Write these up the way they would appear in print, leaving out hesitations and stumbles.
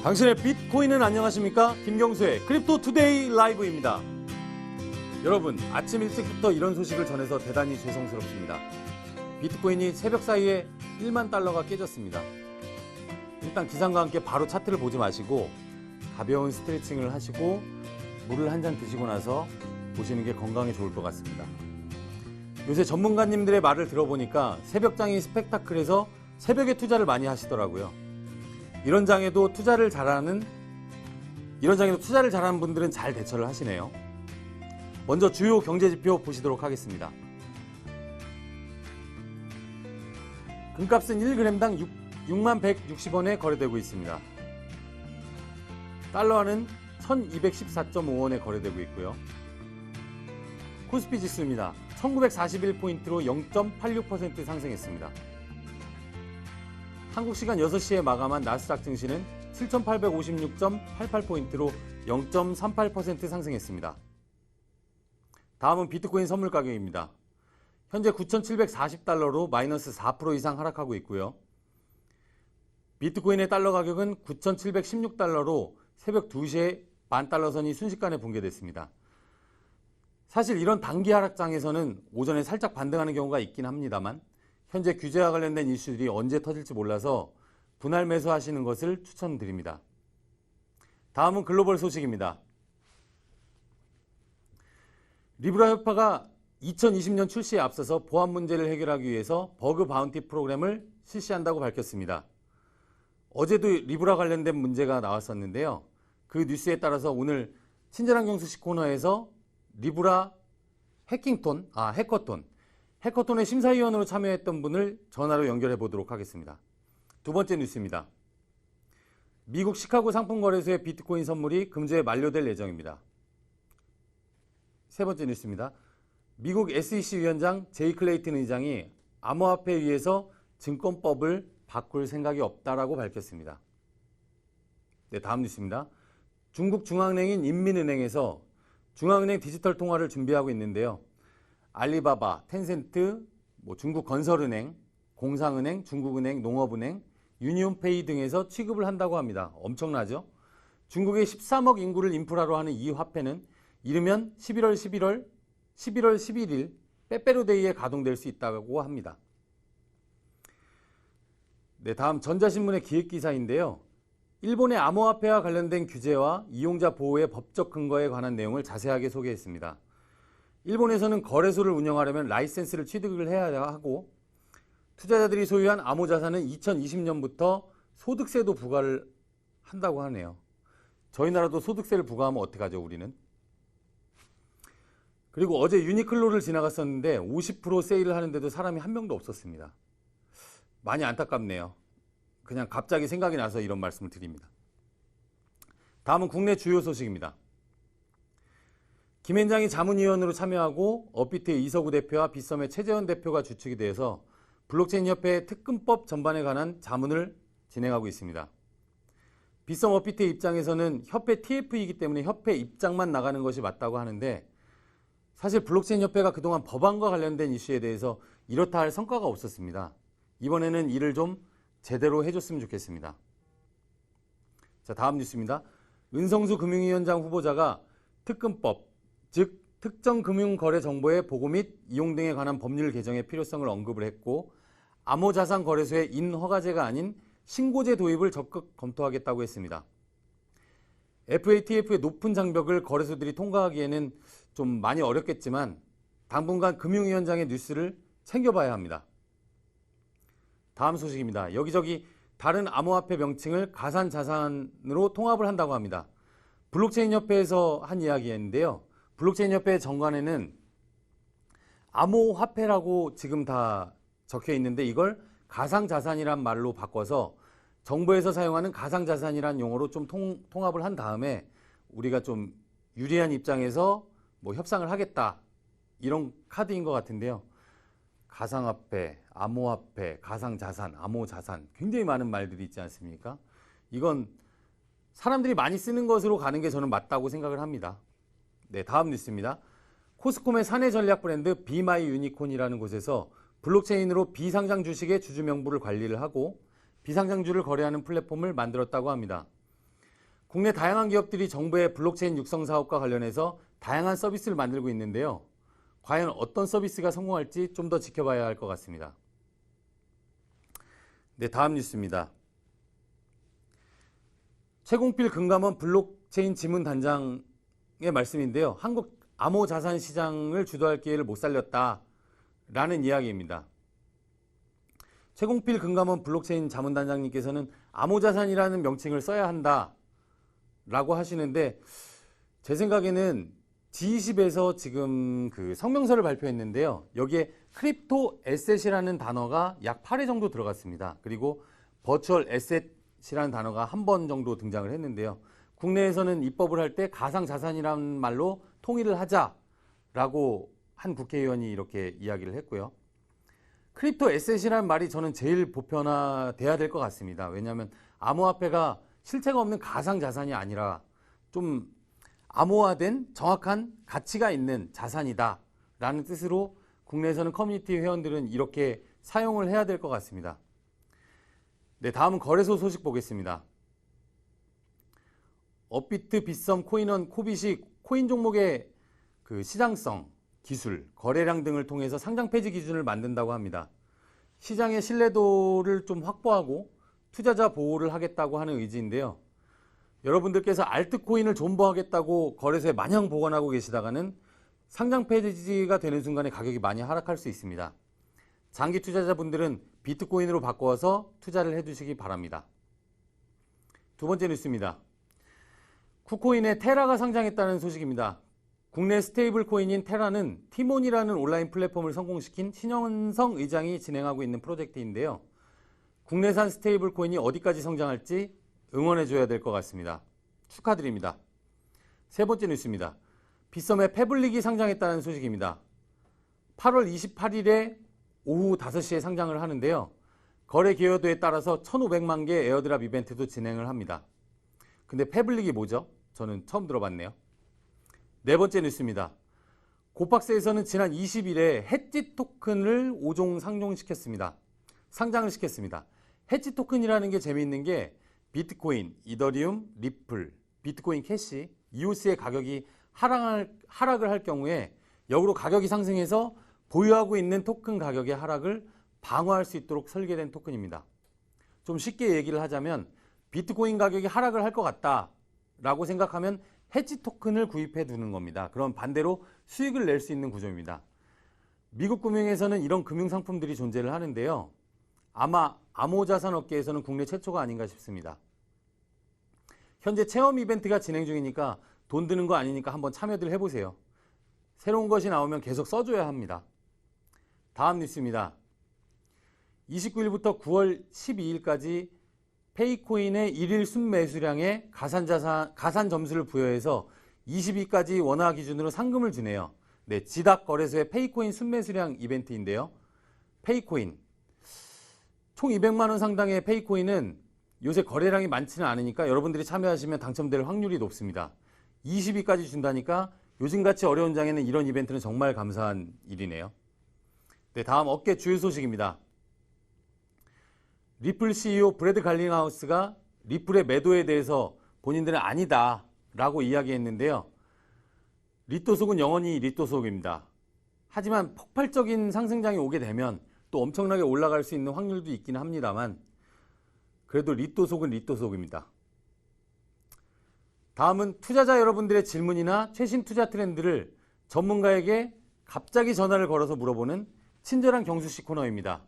당신의 비트코인은 안녕하십니까? 김경수의 크립토 투데이 라이브입니다. 여러분, 아침 일찍부터 이런 소식을 전해서 대단히 죄송스럽습니다. 비트코인이 새벽 사이에 1만 달러가 깨졌습니다. 일단 기상과 함께 바로 차트를 보지 마시고 가벼운 스트레칭을 하시고 물을 한 잔 드시고 나서 보시는 게 건강에 좋을 것 같습니다. 요새 전문가님들의 말을 들어보니까 새벽장이 스펙타클해서 새벽에 투자를 많이 하시더라고요. 이런 장에도 투자를 잘하는 분들은 잘 대처를 하시네요. 먼저 주요 경제지표 보시도록 하겠습니다. 금값은 1g당 6160원에 거래되고 있습니다. 달러화는 1214.5원에 거래되고 있고요. 코스피 지수입니다. 1941포인트로 0.86% 상승했습니다. 한국시간 6시에 마감한 나스닥 증시는 7856.88포인트로 0.38% 상승했습니다. 다음은 비트코인 선물 가격입니다. 현재 9,740달러로 마이너스 4% 이상 하락하고 있고요. 비트코인의 달러 가격은 9,716달러로 새벽 2시에 $10,000선이 순식간에 붕괴됐습니다. 사실 이런 단기 하락장에서는 오전에 살짝 반등하는 경우가 있긴 합니다만 현재 규제와 관련된 이슈들이 언제 터질지 몰라서 분할 매수하시는 것을 추천드립니다. 다음은 글로벌 소식입니다. 리브라 협회가 2020년 출시에 앞서서 보안 문제를 해결하기 위해서 버그 바운티 프로그램을 실시한다고 밝혔습니다. 어제도 리브라 관련된 문제가 나왔었는데요. 그 뉴스에 따라서 오늘 친절한 경수식 코너에서 리브라 해커톤의 심사위원으로 참여했던 분을 전화로 연결해 보도록 하겠습니다. 두 번째 뉴스입니다. 미국 시카고 상품거래소의 비트코인 선물이 금주에 만료될 예정입니다. 세 번째 뉴스입니다. 미국 SEC 위원장 제이 클레이튼 의장이 암호화폐에 의해서 증권법을 바꿀 생각이 없다라고 밝혔습니다. 네, 다음 뉴스입니다. 중국 중앙은행인 인민은행에서 중앙은행 디지털 통화를 준비하고 있는데요. 알리바바, 텐센트, 중국 건설은행, 공상은행, 중국은행, 농업은행, 유니온페이 등에서 취급을 한다고 합니다. 엄청나죠? 중국의 13억 인구를 인프라로 하는 이 화폐는 이르면 11월 11일 빼빼로데이에 가동될 수 있다고 합니다. 네, 다음 전자신문의 기획기사인데요. 일본의 암호화폐와 관련된 규제와 이용자 보호의 법적 근거에 관한 내용을 자세하게 소개했습니다. 일본에서는 거래소를 운영하려면 라이센스를 취득을 해야 하고 투자자들이 소유한 암호자산은 2020년부터 소득세도 부과를 한다고 하네요. 저희 나라도 소득세를 부과하면 어떡하죠, 우리는? 그리고 어제 유니클로를 지나갔었는데 50% 세일을 하는데도 사람이 한 명도 없었습니다. 많이 안타깝네요. 그냥 갑자기 생각이 나서 이런 말씀을 드립니다. 다음은 국내 주요 소식입니다. 김앤장이 자문위원으로 참여하고 업비트의 이석우 대표와 빗썸의 최재원 대표가 주축이 되어서 블록체인 협회의 특근법 전반에 관한 자문을 진행하고 있습니다. 빗썸 업비트의 입장에서는 협회 TF이기 때문에 협회 입장만 나가는 것이 맞다고 하는데 사실 블록체인 협회가 그동안 법안과 관련된 이슈에 대해서 이렇다 할 성과가 없었습니다. 이번에는 이를 좀 제대로 해줬으면 좋겠습니다. 자, 다음 뉴스입니다. 은성수 금융위원장 후보자가 특근법, 즉 특정 금융거래 정보의 보고 및 이용 등에 관한 법률 개정의 필요성을 언급을 했고 암호자산 거래소의 인허가제가 아닌 신고제 도입을 적극 검토하겠다고 했습니다. FATF의 높은 장벽을 거래소들이 통과하기에는 좀 많이 어렵겠지만 당분간 금융위원장의 뉴스를 챙겨봐야 합니다. 다음 소식입니다. 여기저기 다른 암호화폐 명칭을 가상자산으로 통합을 한다고 합니다. 블록체인 협회에서 한 이야기였는데요. 블록체인 협회 정관에는 암호화폐라고 지금 다 적혀 있는데 이걸 가상자산이란 말로 바꿔서 정부에서 사용하는 가상자산이란 용어로 좀 통합을 한 다음에 우리가 좀 유리한 입장에서 협상을 하겠다 이런 카드인 것 같은데요. 가상화폐, 암호화폐, 가상자산, 암호자산 굉장히 많은 말들이 있지 않습니까? 이건 사람들이 많이 쓰는 것으로 가는 게 저는 맞다고 생각을 합니다. 네, 다음 뉴스입니다. 코스콤의 사내 전략 브랜드 비마이 유니콘이라는 곳에서 블록체인으로 비상장 주식의 주주 명부를 관리를 하고 비상장주를 거래하는 플랫폼을 만들었다고 합니다. 국내 다양한 기업들이 정부의 블록체인 육성 사업과 관련해서 다양한 서비스를 만들고 있는데요. 과연 어떤 서비스가 성공할지 좀 더 지켜봐야 할 것 같습니다. 네, 다음 뉴스입니다. 최공필 금감원 블록체인 지문단장의 말씀인데요. 한국 암호자산 시장을 주도할 기회를 못 살렸다라는 이야기입니다. 최공필 금감원 블록체인 자문단장님께서는 암호자산이라는 명칭을 써야 한다라고 하시는데, 제 생각에는 G20에서 지금 그 성명서를 발표했는데요. 여기에 크립토 에셋이라는 단어가 약 8회 정도 들어갔습니다. 그리고 버추얼 에셋이라는 단어가 한 번 정도 등장을 했는데요. 국내에서는 입법을 할 때 가상자산이라는 말로 통일을 하자라고 한 국회의원이 이렇게 이야기를 했고요. 크립토 에셋이라는 말이 저는 제일 보편화돼야 될 것 같습니다. 왜냐하면 암호화폐가 실체가 없는 가상자산이 아니라 좀 암호화된 정확한 가치가 있는 자산이다 라는 뜻으로 국내에서는 커뮤니티 회원들은 이렇게 사용을 해야 될 것 같습니다. 네, 다음은 거래소 소식 보겠습니다. 업비트, 빗썸, 코인원, 코빗이 코인 종목의 그 시장성, 기술, 거래량 등을 통해서 상장 폐지 기준을 만든다고 합니다. 시장의 신뢰도를 좀 확보하고 투자자 보호를 하겠다고 하는 의지인데요. 여러분들께서 알트코인을 존버하겠다고 거래소에 마냥 보관하고 계시다가는 상장 폐지가 되는 순간에 가격이 많이 하락할 수 있습니다. 장기 투자자분들은 비트코인으로 바꿔서 투자를 해두시기 바랍니다. 두 번째 뉴스입니다. 쿠코인에 테라가 상장했다는 소식입니다. 국내 스테이블 코인인 테라는 티몬이라는 온라인 플랫폼을 성공시킨 신현성 의장이 진행하고 있는 프로젝트인데요. 국내산 스테이블 코인이 어디까지 성장할지 응원해줘야 될 것 같습니다. 축하드립니다. 세 번째 뉴스입니다. 빗썸의 패블릭이 상장했다는 소식입니다. 8월 28일에 오후 5시에 상장을 하는데요. 거래 기여도에 따라서 1,500만 개 에어드랍 이벤트도 진행을 합니다. 근데 패블릭이 뭐죠? 저는 처음 들어봤네요. 네 번째 뉴스입니다. 고팍스에서는 지난 20일에 해지 토큰을 5종 상장을 시켰습니다. 해지 토큰이라는 게 재미있는 게 비트코인, 이더리움, 리플, 비트코인 캐시, EOS의 가격이 하락을 할 경우에 역으로 가격이 상승해서 보유하고 있는 토큰 가격의 하락을 방어할 수 있도록 설계된 토큰입니다. 좀 쉽게 얘기를 하자면 비트코인 가격이 하락을 할 것 같다라고 생각하면 해지 토큰을 구입해 두는 겁니다. 그럼 반대로 수익을 낼 수 있는 구조입니다. 미국 금융에서는 이런 금융 상품들이 존재를 하는데요. 아마 암호자산 업계에서는 국내 최초가 아닌가 싶습니다. 현재 체험 이벤트가 진행 중이니까 돈 드는 거 아니니까 한번 참여들 해보세요. 새로운 것이 나오면 계속 써줘야 합니다. 다음 뉴스입니다. 29일부터 9월 12일까지 페이코인의 1일 순매수량에 가산 점수를 부여해서 20위까지 원화 기준으로 상금을 주네요. 네, 지닥 거래소의 페이코인 순매수량 이벤트인데요. 페이코인 총 200만 원 상당의 페이코인은 요새 거래량이 많지는 않으니까 여러분들이 참여하시면 당첨될 확률이 높습니다. 20위까지 준다니까 요즘같이 어려운 장에는 이런 이벤트는 정말 감사한 일이네요. 네, 다음 업계 주요 소식입니다. 리플 CEO 브래드 갈링하우스가 리플의 매도에 대해서 본인들은 아니다라고 이야기했는데요. 리또 속은 영원히 리또 속입니다. 하지만 폭발적인 상승장이 오게 되면 또 엄청나게 올라갈 수 있는 확률도 있기는 합니다만 그래도 리또 속은 리또 속입니다. 다음은 투자자 여러분들의 질문이나 최신 투자 트렌드를 전문가에게 갑자기 전화를 걸어서 물어보는 친절한 경수씨 코너입니다.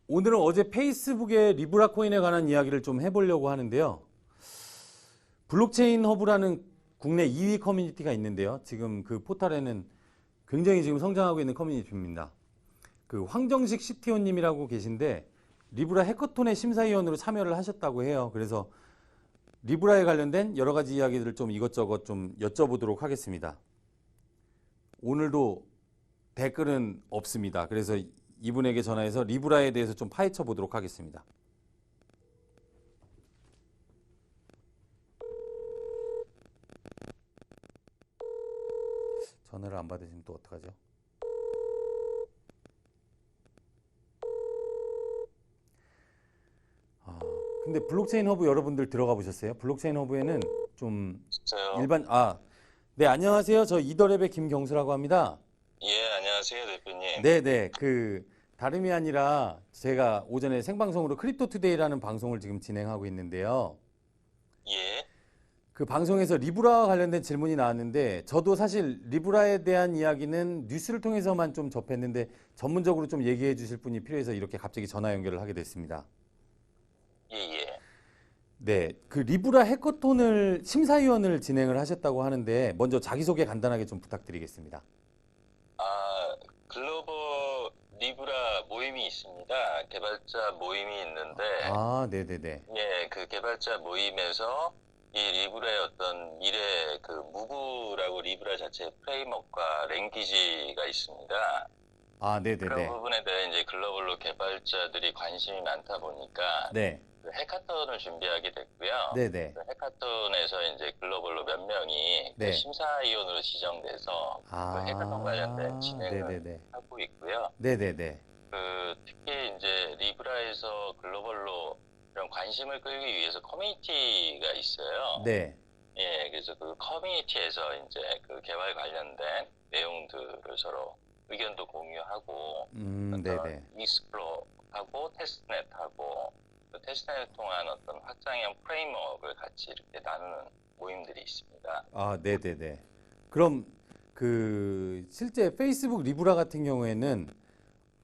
오늘은 어제 페이스북의 리브라 코인에 관한 이야기를 좀 해보려고 하는데요. 블록체인 허브라는 국내 2위 커뮤니티가 있는데요. 지금 그 포털에는 굉장히 지금 성장하고 있는 커뮤니티입니다. 그 황정식 CTO님이라고 계신데 리브라 해커톤의 심사위원으로 참여를 하셨다고 해요. 그래서 리브라에 관련된 여러 가지 이야기들을 좀 이것저것 좀 여쭤보도록 하겠습니다. 오늘도 댓글은 없습니다. 그래서 이분에게 전화해서 리브라에 대해서 좀 파헤쳐 보도록 하겠습니다. 전화를 안 받으시면 또 어떡하죠? 근데 블록체인 허브 여러분들 들어가 보셨어요? 블록체인 허브에는 좀 진짜요? 일반 네, 안녕하세요. 저 이더랩의 김경수라고 합니다. 예, 안녕하세요, 대표님. 네네. 다름이 아니라 제가 오전에 생방송으로 크립토 투데이라는 방송을 지금 진행하고 있는데요. 예, 그 방송에서 리브라와 관련된 질문이 나왔는데 저도 사실 리브라에 대한 이야기는 뉴스를 통해서만 좀 접했는데 전문적으로 좀 얘기해 주실 분이 필요해서 이렇게 갑자기 전화 연결을 하게 됐습니다. 예, 예. 네, 그 리브라 해커톤을 심사위원을 진행을 하셨다고 하는데 먼저 자기소개 간단하게 좀 부탁드리겠습니다. 글로벌 리브라 모임이 있습니다. 개발자 모임이 있는데, 네네네. 예, 그 개발자 모임에서 이 리브라의 어떤 미래 그 무브라고 리브라 자체 프레임워크와 랭귀지가 있습니다. 그런 네네네. 부분에 대해 이제 글로벌로 개발자들이 관심이 많다 보니까 네, 그 해카톤을 준비하게 됐고요. 네네. 그 해카톤에서 이제 글로벌로 몇 명이 그 네. 심사위원으로 지정돼서 그 해카톤 관련된 진행을 네네네. 하고 있고요. 네네네. 특히 이제 리브라에서 글로벌로 이런 관심을 끌기 위해서 커뮤니티가 있어요. 네. 예, 그래서 그 커뮤니티에서 이제 그 개발 관련된 내용들을 서로 의견도 공유하고 어떤 네네. 익스플로하고 테스트넷하고 그 테스트넷을 통한 어떤 확장형 프레임워크를 같이 이렇게 나누는 모임들이 있습니다. 네네네. 그럼 실제 페이스북 리브라 같은 경우에는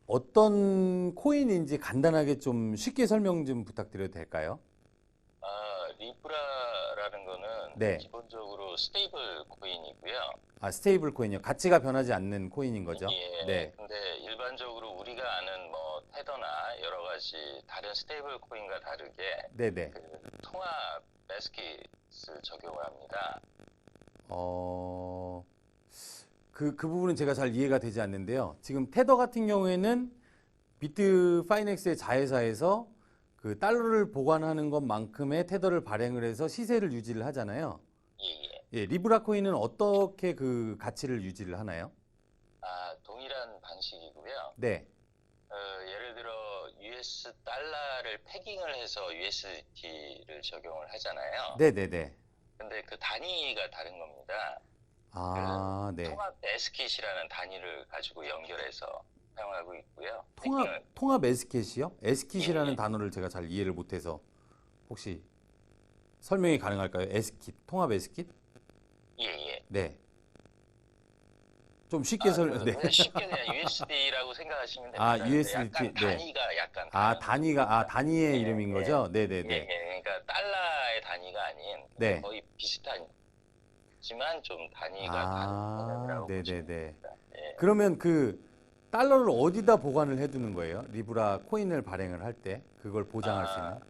어떤 코인인지 간단하게 좀 쉽게 설명 좀 부탁드려도 될까요? 리브라라는 거는 네. 기본적으로 스테이블 코인이고요. 스테이블 코인이요. 가치가 변하지 않는 코인인 거죠? 예, 네. 근데 일반적으로 우리가 아는 뭐 테더나 여러 가지 다른 스테이블 코인과 다르게 네네. 그 통합 매스킷을 적용을 합니다. 어, 그 부분은 제가 잘 이해가 되지 않는데요. 지금 테더 같은 경우에는 비트 파이넥스의 자회사에서 그 달러를 보관하는 것만큼의 테더를 발행을 해서 시세를 유지를 하잖아요. 예, 예. 예, 리브라 코인은 어떻게 그 가치를 유지를 하나요? 동일한 방식이고요. 네. 예를 들어 US 달러를 패깅을 해서 USDT를 적용을 하잖아요. 네네네. 근데 그 단위가 다른 겁니다. 네. 통합 에스킷이라는 단위를 가지고 연결해서 사용하고 있고요. 통합 에스켓이요? 예, 에스킷이라는 예, 단어를 제가 잘 이해를 못해서 혹시 설명이 가능할까요? 에스킷, 통합 에스킷? 예, 예. 네. 좀 쉽게 네. 그냥 쉽게 그냥 USD라고 생각하시면 됩니다. 근데 USDT, 약간 네. 단위가 약간 다른 단위의 예, 이름인 예, 거죠? 예, 네네네. 예. 그러니까 달러의 단위가 아닌 네. 거의 비슷하지만 좀 단위가 다른 개념이라고 보시면 네네네. 됩니다. 예. 그러면 그 달러를 어디다 보관을 해두는 거예요? 리브라 코인을 발행을 할 때 그걸 보장할 수 있는?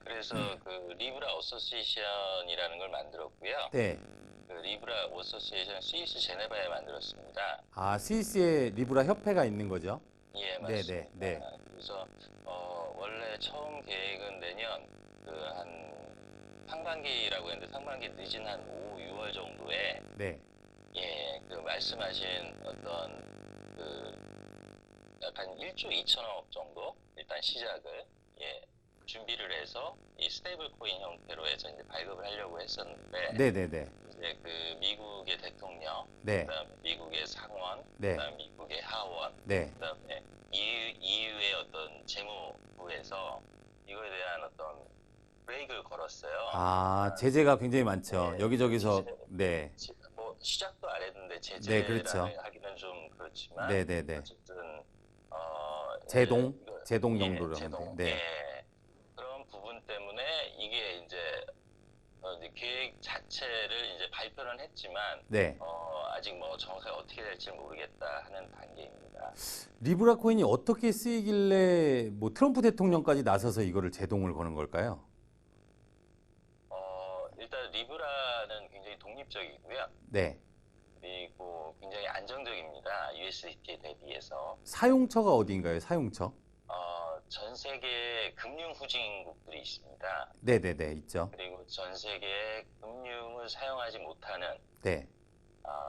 그래서 그 리브라 어소시에이션이라는 걸 만들었고요. 네. 그 리브라 어소시에이션 스위스 제네바에 만들었습니다. 스위스에 리브라 협회가 있는 거죠? 예, 네네. 맞습니다. 네. 그래서 원래 처음 계획은 내년 그 한 상반기라고 했는데 상반기 늦은 한 5, 6월 정도에 네. 예, 그 말씀하신 어떤 그 약간 1조 2천억 정도 일단 시작을 예, 준비를 해서 이 스테이블 코인 형태로 해서 이제 발급을 하려고 했었는데 네네네. 이제 그 미국의 대통령, 네. 그다음에 미국의 상원, 네. 그다음에 미국의 하원, 네. 그다음에 EU의 어떤 재무부에서 이거에 대한 어떤 브레이크를 걸었어요. 제재가 굉장히 많죠. 예, 여기저기서, 네. 뭐 시작도 안 했는데 네, 그렇죠. 제재라는 하기는 좀 그렇지만 네네네. 어쨌든 제동? 이거 제동 예, 정도로 하면 돼요. 제동 네. 예 그런 부분 때문에 이게 이제 계획 자체를 이제 발표는 했지만 네. 아직 뭐 정확하게 어떻게 될지 모르겠다 하는 단계입니다. 리브라 코인이 어떻게 쓰이길래 뭐 트럼프 대통령까지 나서서 이거를 제동을 거는 걸까요? 일단 리브라는 굉장히 독립적이고요. 네. 그리고 굉장히 안정적입니다. USDT에 대비해서. 사용처가 어디인가요? 사용처? 전 세계 금융 후진국들이 있습니다. 네네네, 있죠. 그리고 전 세계 금융을 사용하지 못하는 네.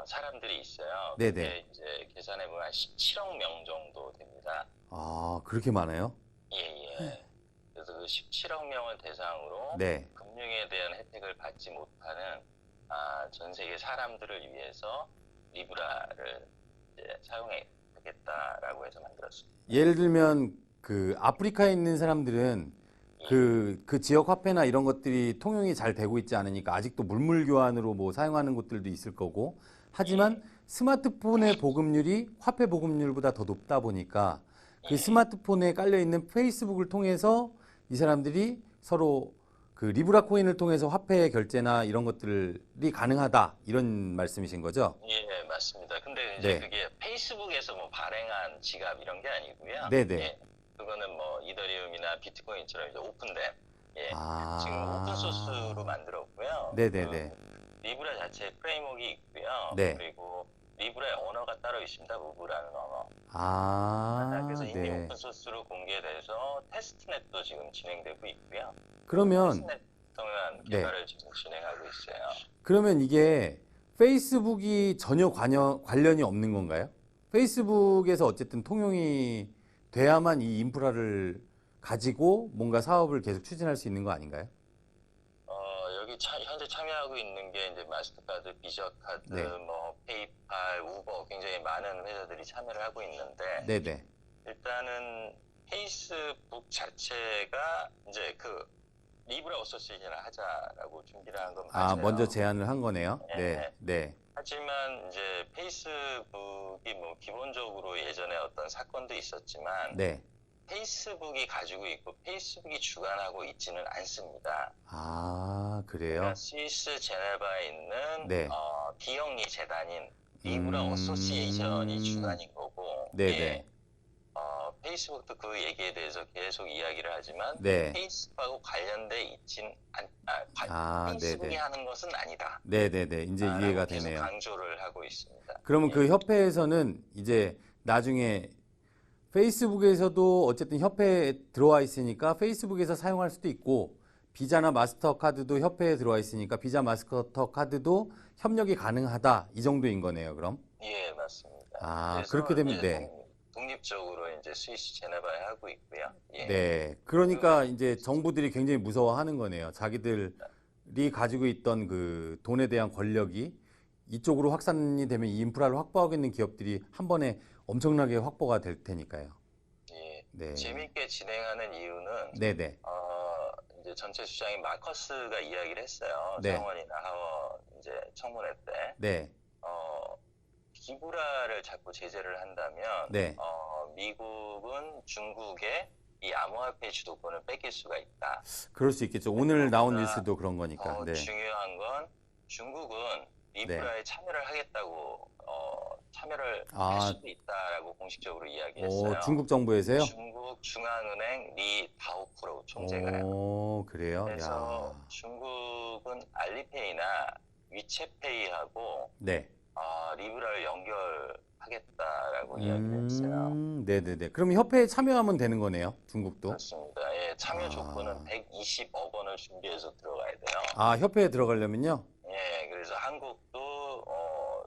사람들이 있어요. 네네. 그게 이제 계산해 보면 한 17억 명 정도 됩니다. 아, 그렇게 많아요? 예. 그래서 그 17억 명을 대상으로 네. 금융에 대한 혜택을 받지 못하는 전 세계 사람들을 위해서 리브라를 이제 사용하겠다라고 해서 만들었습니다. 예를 들면 그 아프리카에 있는 사람들은 그 지역 화폐나 이런 것들이 통용이 잘 되고 있지 않으니까 아직도 물물 교환으로 뭐 사용하는 곳들도 있을 거고, 하지만 스마트폰의 보급률이 화폐 보급률보다 더 높다 보니까 그 스마트폰에 깔려 있는 페이스북을 통해서 이 사람들이 서로 그 리브라 코인을 통해서 화폐 결제나 이런 것들이 가능하다, 이런 말씀이신 거죠? 예, 맞습니다. 근데 이제 네. 그게 페이스북에서 뭐 발행한 지갑 이런 게 아니고요. 네네. 예, 그거는 뭐 이더리움이나 비트코인처럼 이제 오픈된, 예, 아. 지금 오픈 소스로 만들었고요. 네네네. 리브라 자체 프레임워크가 있고요. 네. 그리고 리브라의 언어가 따로 있습니다. 무브라는 언어. 아, 그래서 이미 네. 오픈 소스로 공개돼서 테스트넷도 지금 진행되고 있고요. 그러면 테스트넷 동안 네. 개발을 지금 진행하고 있어요. 그러면 이게 페이스북이 전혀 관련이 없는 건가요? 페이스북에서 어쨌든 통용이 돼야만 이 인프라를 가지고 뭔가 사업을 계속 추진할 수 있는 거 아닌가요? 여기 현재 참여하고 있는 게 이제 마스터카드, 비자카드, 네. 뭐 페이팔, 우버 굉장히 많은 회사들이 참여를 하고 있는데 네네. 일단은 페이스북 자체가 이제 그 리브라 어소시에이션을 하자라고 준비를 한 건 맞아요. 아, 먼저 제안을 한 거네요. 네. 네, 네, 하지만 이제 페이스북이 뭐 기본적으로 예전에 어떤 사건도 있었지만 네. 페이스북이 가지고 있고 페이스북이 주관하고 있지는 않습니다. 아, 그래요? 그러니까 스위스 제네바에 있는 네. 비영리 재단인 리브라 음. 어소시에이션이 주관인 거고, 네네. 예, 페이스북도 그 얘기에 대해서 계속 이야기를 하지만 네. 페이스북하고 관련돼 있진 페이스북이 네네. 하는 것은 아니다. 네네네. 이제 이해가 계속 되네요. 강조를 하고 있습니다. 그러면 예. 그 협회에서는 이제 나중에 페이스북에서도 어쨌든 협회에 들어와 있으니까 페이스북에서 사용할 수도 있고, 비자나 마스터카드도 협회에 들어와 있으니까 비자 마스터카드도 협력이 가능하다, 이 정도인 거네요, 그럼? 예, 맞습니다. 아, 그래서 그렇게 되면 이제 네. 독립적으로 이제 스위스 제네바에 하고 있고요. 예. 네. 그러니까 이제 정부들이 굉장히 무서워하는 거네요. 자기들이 가지고 있던 그 돈에 대한 권력이 이쪽으로 확산이 되면 이 인프라를 확보하고 있는 기업들이 한 번에 엄청나게 확보가 될 테니까요. 예. 네. 재밌게 진행하는 이유는 네네. 이제 전체 주장인 마커스가 이야기를 했어요. 네. 상원이나 하원 이제 청문회 때 네. 기브라를 자꾸 제재를 한다면 네. 미국은 중국에 이 암호화폐 주도권을 뺏길 수가 있다. 그럴 수 있겠죠. 오늘 나온 그러니까 뉴스도 그런 거니까. 더 네. 중요한 건 중국은 리브라에 참여를 하겠다고 참여를 할 수도 있다라고 공식적으로 이야기했어요. 중국 정부에서요? 중국 중앙은행 리 다오프로 총재가요. 오, 그래요? 그래서 야. 중국은 알리페이나 위챗페이하고 네. 리브라를 연결하겠다라고 이야기했어요. 네네네. 그럼 협회에 참여하면 되는 거네요, 중국도? 그렇습니다. 예, 참여 조건은 120억 원을 준비해서 들어가야 돼요. 아, 협회에 들어가려면요? 예, 그래서 한국도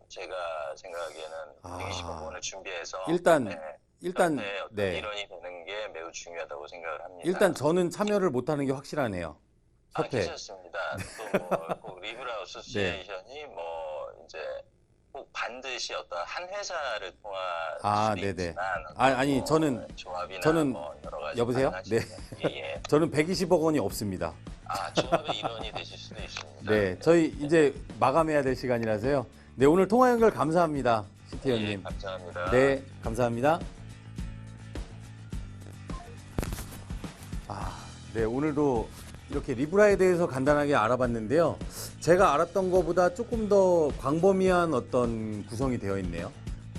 제가 생각하기에는 120억 원을 준비해서 일단 협회에 어떤 네. 일원이 되는 게 매우 중요하다고 생각을 합니다. 일단 저는 참여를 못하는 게 확실하네요. 협회. 괜찮습니다. 또뭐 리브라 어소시에이션이 뭐 이제 꼭 반드시 어떤 한 회사를 통할 수도 네네. 있지만 아니, 뭐 조합이나 저는 뭐 여러 가지 여보세요? 가능하시죠. 네. 예. 저는 120억 원이 없습니다. 조합의 일원이 되실 수도 있습니다. 네, 저희 이제 마감해야 될 시간이라서요. 네, 오늘 통화 연결 감사합니다, CT 예, 의원님. 감사합니다. 네, 감사합니다. 네, 오늘도 이렇게 리브라에 대해서 간단하게 알아봤는데요. 제가 알았던 것보다 조금 더 광범위한 어떤 구성이 되어 있네요.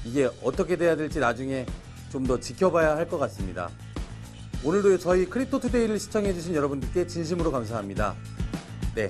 이게 어떻게 돼야 될지 나중에 좀 더 지켜봐야 할 것 같습니다. 오늘도 저희 크립토투데이를 시청해주신 여러분들께 진심으로 감사합니다. 네,